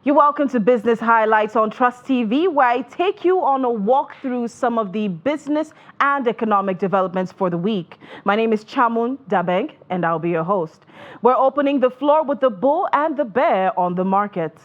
You're welcome to Business Highlights on Trust TV, where I take you on a walk through some of the business and economic developments for the week. My name is Chamun Dabeng, and I'll be your host. We're opening the floor with the bull and the bear on the market.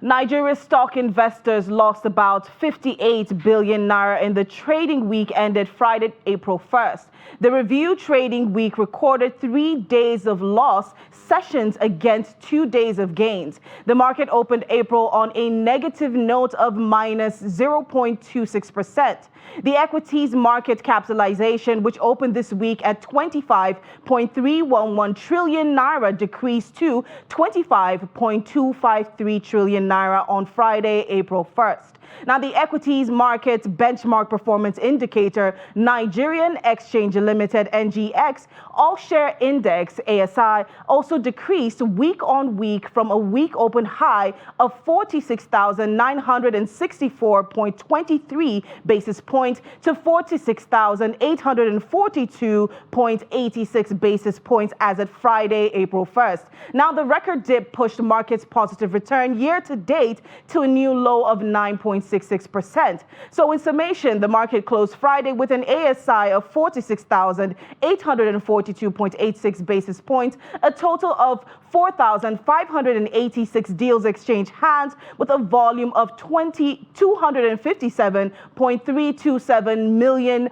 Nigeria's stock investors lost about 58 billion naira in the trading week ended Friday, April 1st. The review trading week recorded 3 days of loss sessions against 2 days of gains. The market opened April on a negative note of minus 0.26%. The equities market capitalization, which opened this week at 25.311 trillion naira, decreased to 25.253 trillion naira on Friday, April 1st. Now, the equities market's benchmark performance indicator, Nigerian Exchange Limited (NGX) All-Share Index (ASI), also decreased week on week from a week open high of 46,964.23 basis points to 46,842.86 basis points as of Friday, April 1st. Now, the record dip pushed markets' positive return year to date to a new low of 9.66%. So in summation, the market closed Friday with an ASI of 46,842.86 basis points, a total of 4,586 deals exchanged hands with a volume of 257.327 million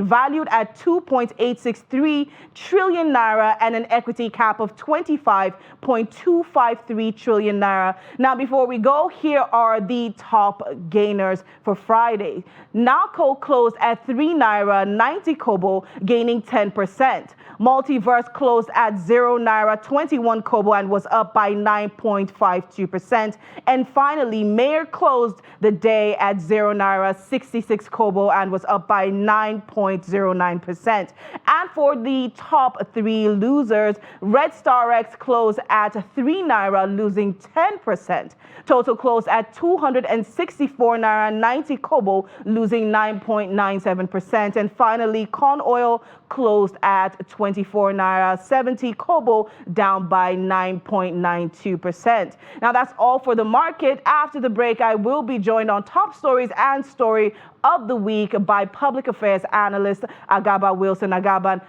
valued at 2.863 trillion naira and an equity cap of 25.253 trillion naira. Now, before we go, here are the top gainers for Friday. NACO closed at 3 naira 90 kobo, gaining 10%. Multiverse closed at 0 naira 21 kobo and was up by 9.52%. And finally, Mayor closed the day at 0 naira 66 kobo and was up by 9.09%. And for the top 3 losers, Red Star X closed at 3 naira, losing 10%. Total closed at 264 naira 90 kobo, losing 9.97%. And finally, Corn Oil closed at 24 naira 70 kobo, down by 9.92%. Now, that's all for the market. After the break, I will be joined on Top Stories and Story of the Week by public affairs analyst Agaba Wilson. Agaba,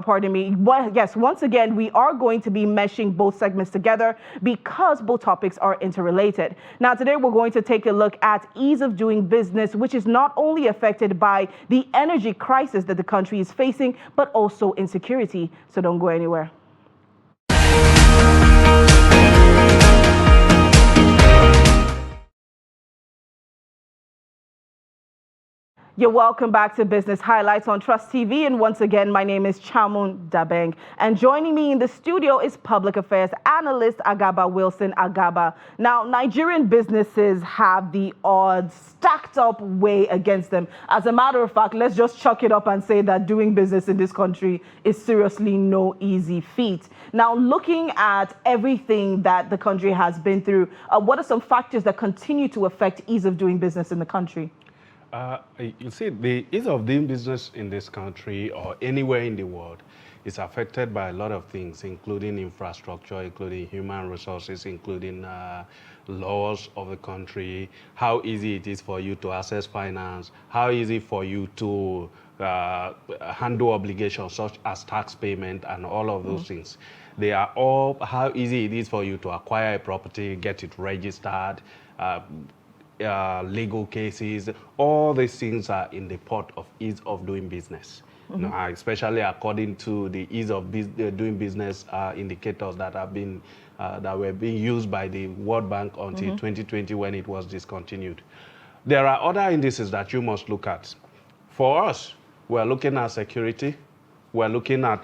pardon me. Well, yes, once again, we are going to be meshing both segments together because both topics are interrelated. Now, today we're going to take a look at ease of doing business, which is not only affected by the energy crisis that the country is facing, but also insecurity. So don't go anywhere. You're welcome back to Business Highlights on Trust TV. And once again, my name is Chamun Dabeng. And joining me in the studio is public affairs analyst Agaba Wilson. Agaba. Now, Nigerian businesses have the odds stacked up way against them. As a matter of fact, let's just chalk it up and say that doing business in this country is seriously no easy feat. Now, looking at everything that the country has been through, what are some factors that continue to affect ease of doing business in the country? You see, the ease of doing business in this country or anywhere in the world is affected by a lot of things, including infrastructure, including human resources, including laws of the country, how easy it is for you to access finance, how easy for you to handle obligations such as tax payment and all of those things. They are all how easy it is for you to acquire a property, get it registered, legal cases. All these things are in the pot of ease of doing business. Especially according to the ease of doing business indicators that have been that were being used by the World Bank until 2020 when it was discontinued. There are other indices that you must look at. For us, we're looking at security, we're looking at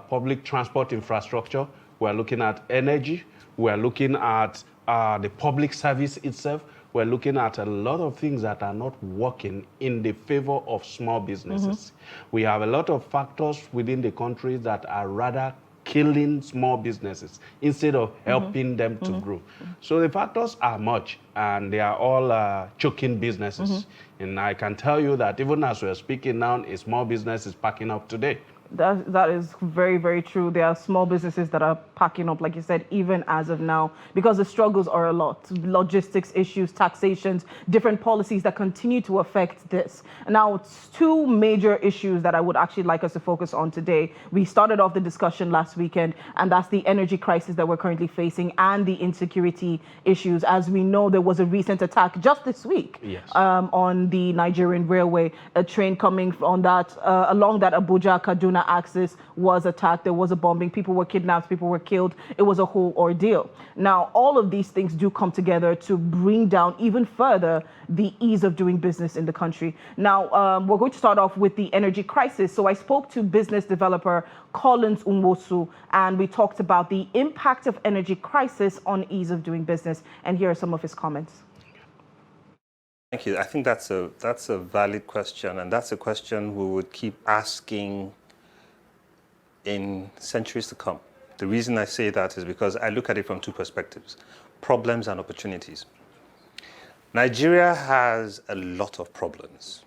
public transport infrastructure, we're looking at energy, we're looking at the public service itself. We're looking at a lot of things that are not working in the favor of small businesses. We have a lot of factors within the country that are rather killing small businesses instead of helping them to grow. So the factors are much, and they are all choking businesses. And I can tell you that even as we're speaking now, a small business is packing up today. That is very, very true. There are small businesses that are packing up, like you said, even as of now, because the struggles are a lot. Logistics issues, taxations, different policies that continue to affect this. Now, it's two major issues that I would actually like us to focus on today. We started off the discussion last weekend, and that's the energy crisis that we're currently facing and the insecurity issues. As we know, there was a recent attack just this week on the Nigerian railway. A train coming on that along that Abuja-Kaduna axis was attacked. There was a bombing. People were kidnapped. People were killed. It was a whole ordeal. Now, all of these things do come together to bring down even further the ease of doing business in the country. Now, we're going to start off with the energy crisis. So I spoke to business developer Collins Nwosu, and we talked about the impact of energy crisis on ease of doing business. And here are some of his comments. Thank you. I think that's a valid question, and that's a question we would keep asking in centuries to come. The reason I say that is because I look at it from two perspectives: problems and opportunities. Nigeria has a lot of problems,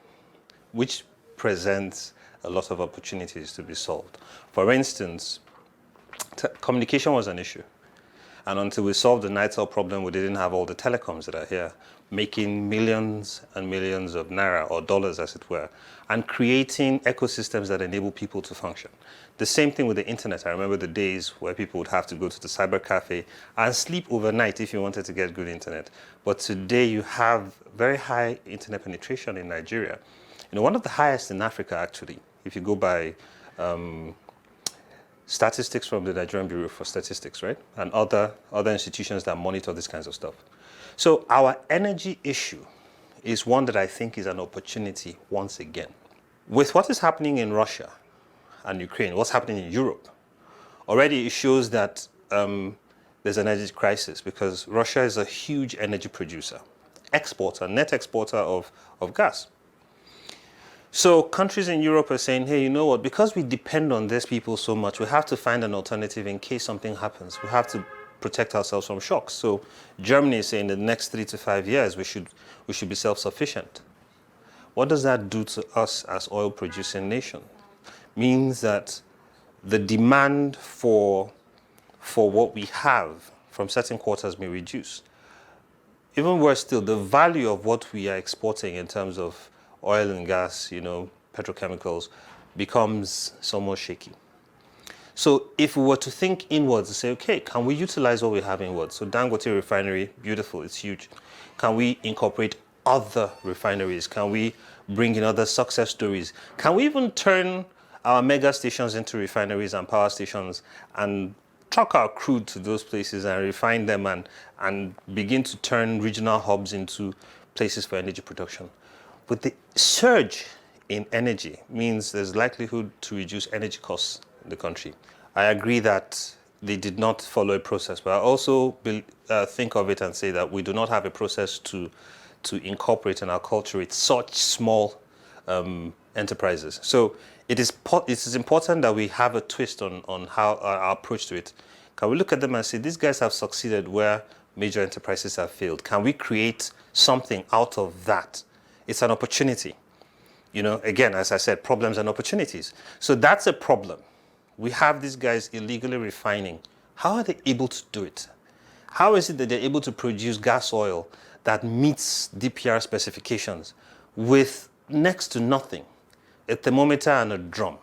which presents a lot of opportunities to be solved. For instance, communication was an issue. And until we solved the Nitel problem, we didn't have all the telecoms that are here, making millions and millions of naira, or dollars as it were, and creating ecosystems that enable people to function. The same thing with the internet. I remember the days where people would have to go to the cyber cafe and sleep overnight if you wanted to get good internet. But today you have very high internet penetration in Nigeria. You know, one of the highest in Africa, actually, if you go by statistics from the Nigerian Bureau for Statistics, right? And other institutions that monitor these kinds of stuff. So our energy issue is one that I think is an opportunity once again. With what is happening in Russia and Ukraine, what's happening in Europe, already it shows that there's an energy crisis, because Russia is a huge energy producer, exporter, net exporter of gas. So countries in Europe are saying, hey, you know what, because we depend on these people so much, we have to find an alternative in case something happens. We have to protect ourselves from shocks. So Germany is saying in the next 3 to 5 years, we should be self-sufficient. What does that do to us as oil-producing nation? Means that the demand for what we have from certain quarters may reduce. Even worse still, the value of what we are exporting in terms of oil and gas, you know, petrochemicals, becomes somewhat shaky. So if we were to think inwards and say, okay, can we utilize what we have inwards? So Dangote refinery, beautiful, it's huge. Can we incorporate other refineries? Can we bring in other success stories? Can we even turn our mega stations into refineries and power stations and truck our crude to those places and refine them and begin to turn regional hubs into places for energy production? But the surge in energy means there's likelihood to reduce energy costs in the country. I agree that they did not follow a process, but I also think of it and say that we do not have a process to incorporate in our culture it's such small enterprises. So it is important that we have a twist on how our approach to it. Can we look at them and say, these guys have succeeded where major enterprises have failed? Can we create something out of that? It's an opportunity. You know, again, as I said, problems and opportunities. So that's a problem. We have these guys illegally refining. How are they able to do it? How is it that they're able to produce gas oil that meets DPR specifications with next to nothing, a thermometer and a drum,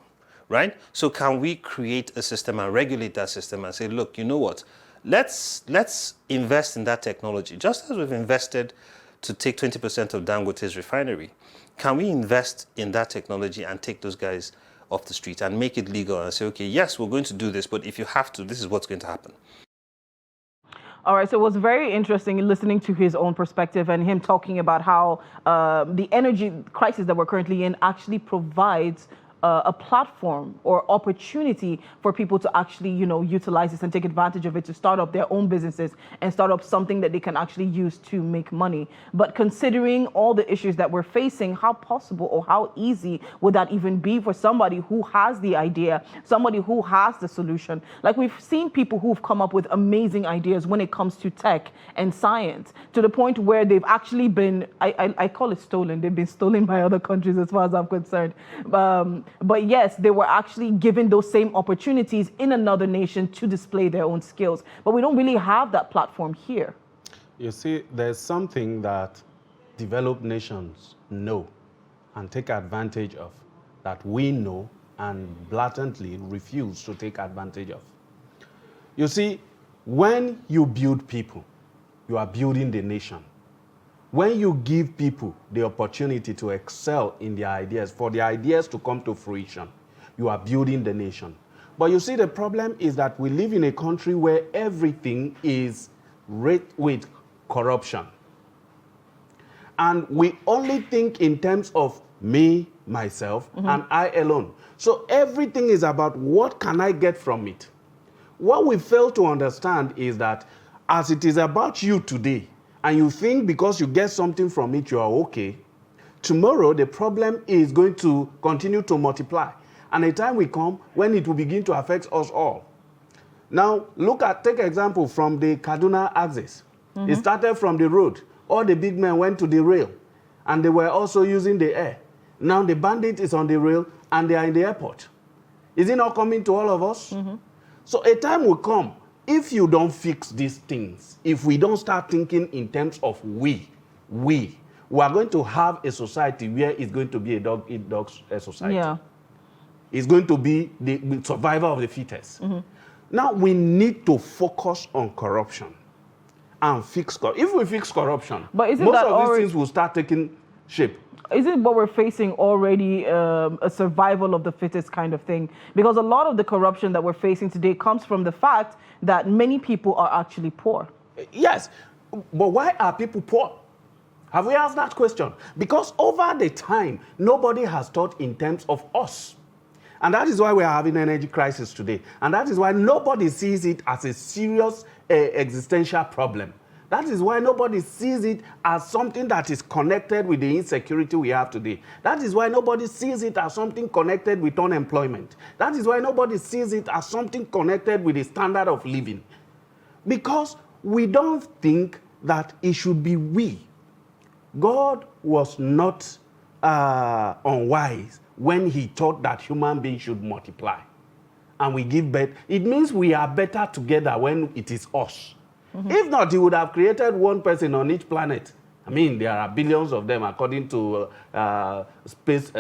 right? So can we create a system and regulate that system and say, look, you know what? Let's invest in that technology, just as we've invested to take 20% of Dangote's refinery. Can we invest in that technology and take those guys off the street and make it legal and say, okay, yes, we're going to do this, but if you have to, this is what's going to happen. All right, so it was very interesting listening to his own perspective and him talking about how the energy crisis that we're currently in actually provides a platform or opportunity for people to actually, you know, utilize this and take advantage of it to start up their own businesses and start up something that they can actually use to make money. But considering all the issues that we're facing, how possible or how easy would that even be for somebody who has the idea, somebody who has the solution? Like, we've seen people who've come up with amazing ideas when it comes to tech and science, to the point where they've actually been, I call it stolen. They've been stolen by other countries as far as I'm concerned. But yes, they were actually given those same opportunities in another nation to display their own skills. But we don't really have that platform here. You see, there's something that developed nations know and take advantage of that we know and blatantly refuse to take advantage of. You see, when you build people, you are building the nation. When you give people the opportunity to excel in their ideas, for their ideas to come to fruition, you are building the nation. But you see, the problem is that we live in a country where everything is writ with corruption. And we only think in terms of me, myself, and I alone. So everything is about what can I get from it. What we fail to understand is that as it is about you today, and you think because you get something from it, you are okay, tomorrow the problem is going to continue to multiply. And a time will come when it will begin to affect us all. Now, take example from the Kaduna axis. It started from the road. All the big men went to the rail, and they were also using the air. Now the bandit is on the rail, and they are in the airport. Is it not coming to all of us? So a time will come, if you don't fix these things, if we don't start thinking in terms of we are going to have a society where it's going to be a dog-eat-dog society. Yeah. It's going to be the survival of the fittest. Now we need to focus on corruption and fix corruption. If we fix corruption, but most of these things will start taking shape. Isn't what we're facing already a survival of the fittest kind of thing? Because a lot of the corruption that we're facing today comes from the fact that many people are actually poor. Yes, but why are people poor? Have we asked that question? Because over the time, nobody has thought in terms of us. And that is why we are having an energy crisis today. And that is why nobody sees it as a serious existential problem. That is why nobody sees it as something that is connected with the insecurity we have today. That is why nobody sees it as something connected with unemployment. That is why nobody sees it as something connected with the standard of living. Because we don't think that it should be we. God was not unwise when he thought that human beings should multiply and we give birth. It means we are better together when it is us. If not, he would have created one person on each planet. I mean, there are billions of them according to space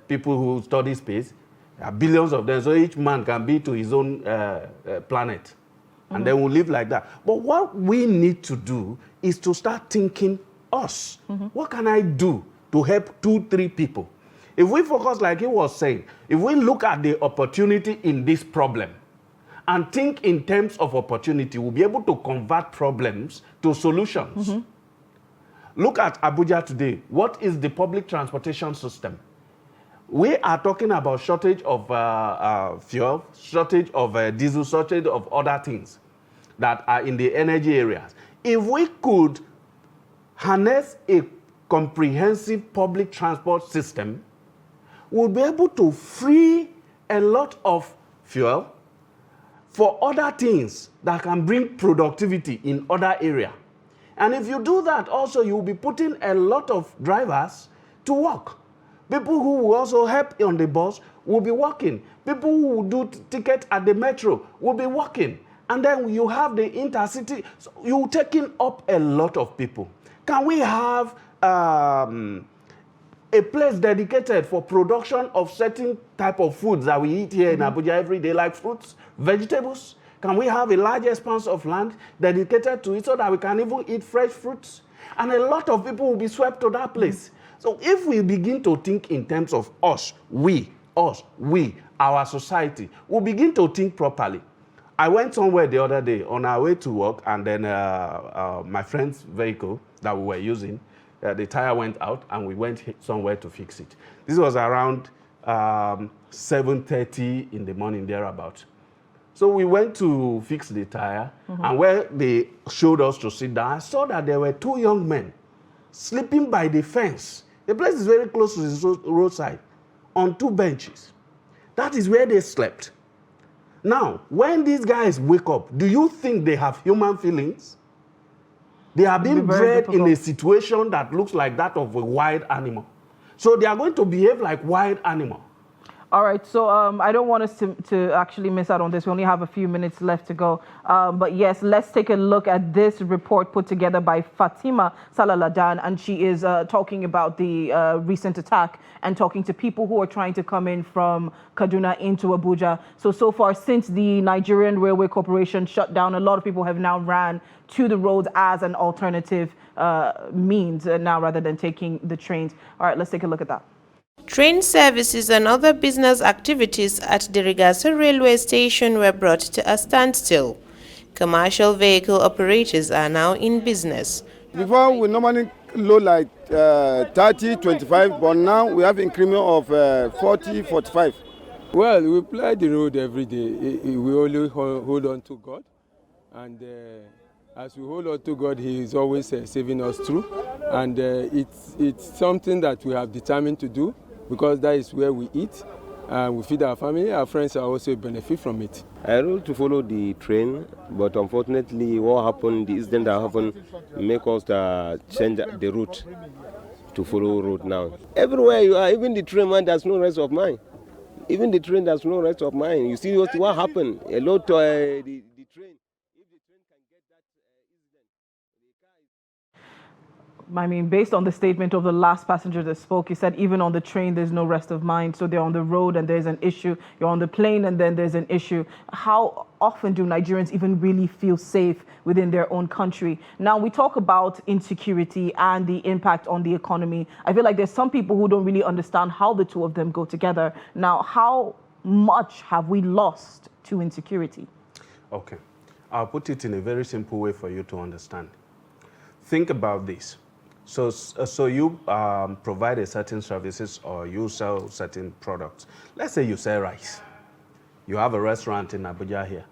people who study space. There are billions of them, so each man can be to his own planet. And then we'll live like that. But what we need to do is to start thinking us. What can I do to help 2-3 people? If we focus like he was saying, if we look at the opportunity in this problem and think in terms of opportunity, we'll be able to convert problems to solutions. Look at Abuja today. What is the public transportation system? We are talking about shortage of fuel, shortage of diesel, shortage of other things that are in the energy areas. If we could harness a comprehensive public transport system, we'll be able to free a lot of fuel for other things that can bring productivity in other areas. And if you do that, also you'll be putting a lot of drivers to work. People who will also help on the bus will be working. People who will do ticket at the metro will be working. And then you have the intercity. So you're taking up a lot of people. Can we have a place dedicated for production of certain type of foods that we eat here in Abuja every day, like fruits, vegetables? Can we have a large expanse of land dedicated to it so that we can even eat fresh fruits? And a lot of people will be swept to that place. So if we begin to think in terms of us, we, our society, we'll begin to think properly. I went somewhere the other day on our way to work, and then my friend's vehicle that we were using, the tire went out, and we went somewhere to fix it. This was around 7:30 in the morning, thereabout. So we went to fix the tire, and where they showed us to sit down, I saw that there were 2 young men sleeping by the fence. The place is very close to the roadside, on 2 benches. That is where they slept. Now, when these guys wake up, do you think they have human feelings? They are being bred in a situation that looks like that of a wild animal. So they are going to behave like wild animal. All right, so I don't want us to actually miss out on this. We only have a few minutes left to go. But yes, let's take a look at this report put together by Fatima Salaladan, and she is talking about the recent attack and talking to people who are trying to come in from Kaduna into Abuja. So far, since the Nigerian Railway Corporation shut down, a lot of people have now ran to the roads as an alternative means now rather than taking the trains. All right, let's take a look at that. Train services and other business activities at the Rigasa railway station were brought to a standstill. Commercial vehicle operators are now in business. Before we normally load like 30, 25, but now we have increment of 40, 45. Well, we ply the road every day. We only hold on to God. And as we hold on to God, He is always saving us through. And it's something that we have determined to do, because that is where we eat, and we feed our family. Our friends are also benefit from it. I rode to follow the train, but unfortunately what happened, the incident that happened, make us change the route to follow road now. Everywhere you are, even the train, man, there's no rest of mind. Even the train, there's no rest of mind. You see what happened? A lot the train. I mean, based on the statement of the last passenger that spoke, he said even on the train, there's no rest of mind. So they're on the road and there's an issue. You're on the plane and then there's an issue. How often do Nigerians even really feel safe within their own country? Now, we talk about insecurity and the impact on the economy. I feel like there's some people who don't really understand how the two of them go together. Now, how much have we lost to insecurity? Okay. I'll put it in a very simple way for you to understand. Think about this. So you provide a certain services or you sell certain products. Let's say you sell rice. You have a restaurant in Abuja here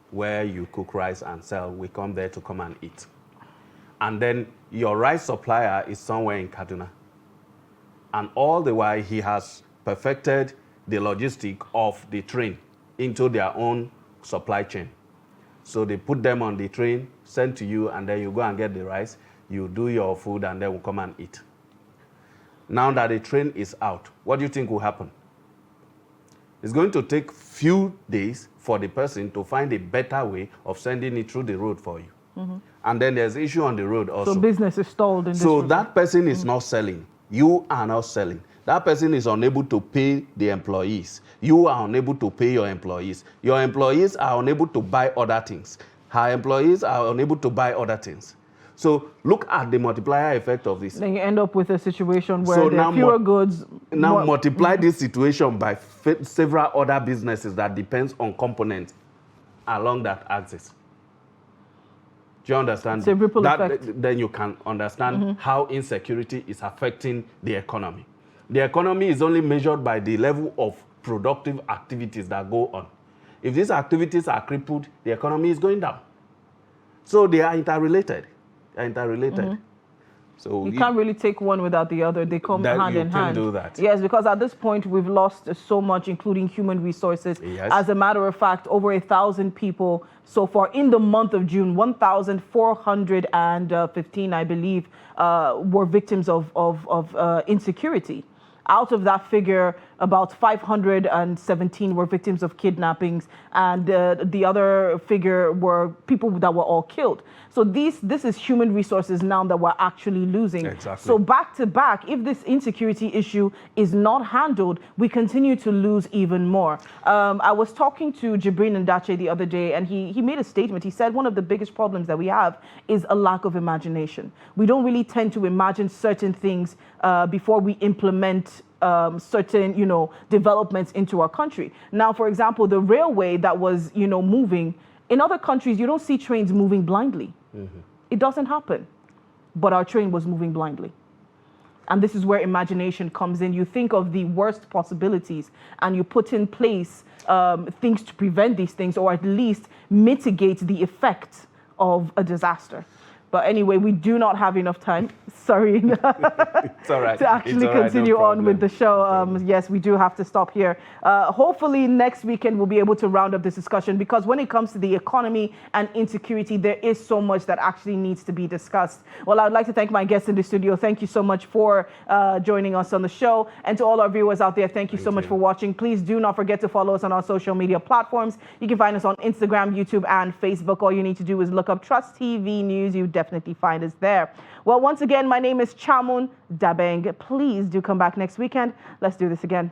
where you cook rice and sell. We come there to come and eat. And then your rice supplier is somewhere in Kaduna. And all the while he has perfected the logistic of the train into their own supply chain. So they put them on the train, send to you, and then you go and get the rice. You do your food and then we'll come and eat. Now that the train is out, what do you think will happen? It's going to take few days for the person to find a better way of sending it through the road for you. Mm-hmm. And then there's issue on the road also. So business is stalled in this So road. that person is not selling. You are not selling. That person is unable to pay the employees. You are unable to pay your employees. Your employees are unable to buy other things. Her employees are unable to buy other things. So look at the multiplier effect of this. Then you end up with a situation where there are fewer goods. Now multiply this situation by several other businesses that depends on components along that axis. Do you understand? It's a ripple effect. Then you can understand how insecurity is affecting the economy. The economy is only measured by the level of productive activities that go on. If these activities are crippled, the economy is going down. So they are interrelated. So you can't really take one without the other. They come hand in hand. You can do that. Yes, because at this point we've lost so much, including human resources. Yes. As a matter of fact, over 1,000 people so far in the month of June, 1,415, I believe, were victims of insecurity. Out of that figure, about 517 were victims of kidnappings, and the other figure were people that were all killed. So this is human resources now that we're actually losing. Exactly. So back to back, if this insecurity issue is not handled, we continue to lose even more. I was talking to Jibrin Ndache the other day, and he made a statement. He said one of the biggest problems that we have is a lack of imagination. We don't really tend to imagine certain things before we implement certain, developments into our country. Now, for example, the railway that was, moving, in other countries, you don't see trains moving blindly. Mm-hmm. It doesn't happen. But our train was moving blindly. And this is where imagination comes in. You think of the worst possibilities and you put in place things to prevent these things, or at least mitigate the effect of a disaster. But anyway, we do not have enough time. Sorry. It's all right. To actually continue on with the show. Yes, we do have to stop here. Hopefully next weekend we'll be able to round up this discussion, because when it comes to the economy and insecurity, there is so much that actually needs to be discussed. Well, I'd like to thank my guests in the studio. Thank you so much for joining us on the show. And to all our viewers out there, thank you so much for watching. Please do not forget to follow us on our social media platforms. You can find us on Instagram, YouTube, and Facebook. All you need to do is look up Trust TV News. You definitely find us there. Well, once again, my name is Chamun Dabeng. Please do come back next weekend. Let's do this again.